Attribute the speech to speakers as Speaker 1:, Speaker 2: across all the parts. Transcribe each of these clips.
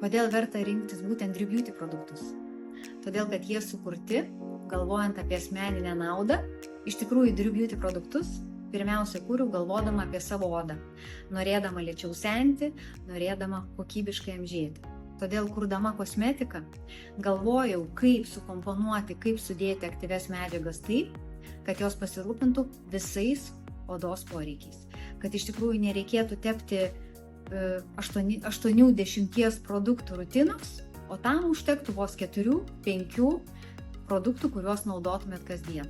Speaker 1: Kodėl verta rinktis būtent Drew Beauty produktus? Todėl, kad jie sukurti, galvojant apie asmeninę naudą. Iš tikrųjų, Drew Beauty produktus pirmiausia kūriau galvodama apie savo odą, norėdama lėčiau senti, norėdama kokybiškai amžėti. Todėl, kurdama kosmetiką, galvojau, kaip sukomponuoti, kaip sudėti aktyvias medžiagas taip, kad jos pasirūpintų visais odos poreikiais. Kad iš tikrųjų nereikėtų tepti 80 produktų rutinos, o tam užtektų vos 4-5 produktų, kuriuos naudotumėt kasdien.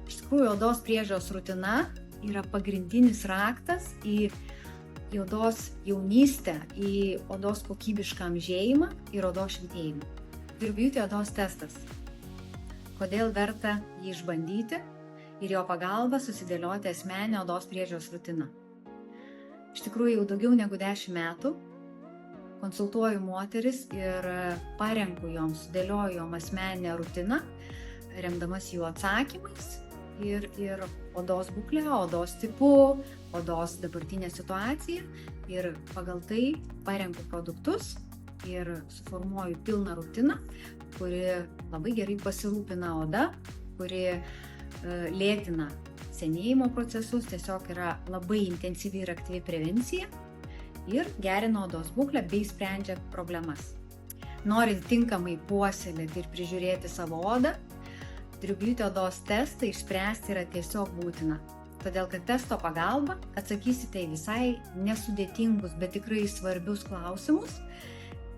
Speaker 1: Iš tikrųjų, odos priežiūros rutina yra pagrindinis raktas į odos jaunystę, į odos kokybišką amžėjimą ir odos švytėjimą. Drew Beauty odos testas. Kodėl verta jį išbandyti ir jo pagalba susidėlioti asmeninę odos priežiūros rutiną. Iš tikrųjų, jau daugiau negu 10 metų konsultuoju moteris ir parenku joms, sudėlioju jom asmeninę rutiną, remdamas jų atsakymais ir odos būklę, odos tipu, odos dabartinę situaciją ir pagal tai parenku produktus ir suformuoju pilną rutiną, kuri labai gerai pasirūpina oda, kuri lėtina senėjimo procesus, tiesiog yra labai intensyvi ir aktyvi prevencija ir gerina odos būklę bei sprendžia problemas. Norint tinkamai puoselėti ir prižiūrėti savo odą, Drew Beauty odos testą išspręsti yra tiesiog būtina. Todėl, kad testo pagalba atsakysite į visai nesudėtingus, bet tikrai svarbius klausimus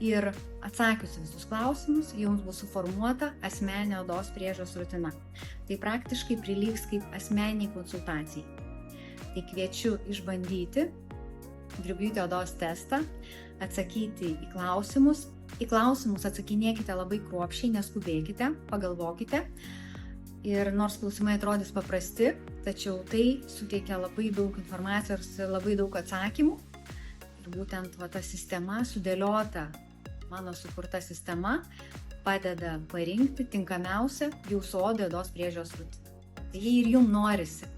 Speaker 1: ir atsakius visus klausimus, jums bus suformuota asmeninė odos priežiūros rutina. Tai praktiškai prilygs kaip asmeniniai konsultacijai. Tai kviečiu išbandyti Drew Beauty odos testą, atsakyti į klausimus. Į klausimus atsakinėkite labai kruopščiai, neskubėkite, pagalvokite. Ir nors klausimai atrodys paprasti, tačiau tai suteikia labai daug informacijos ir labai daug atsakymų. Ir būtent ta sistema, sudėliota mano sukurta sistema, padeda parinkti tinkamiausią jūsų odai odos priežiūros rutiną. Tai jei ir jums norisi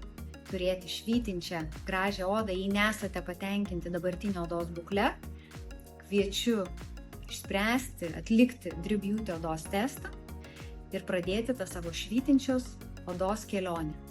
Speaker 1: turėti švytinčią, gražią odą, jei nesate patenkinti dabartinę odos būklę, kviečiu išspręsti, atlikti Drew Beauty odos testą ir pradėti tą savo švytinčios odos kelionę.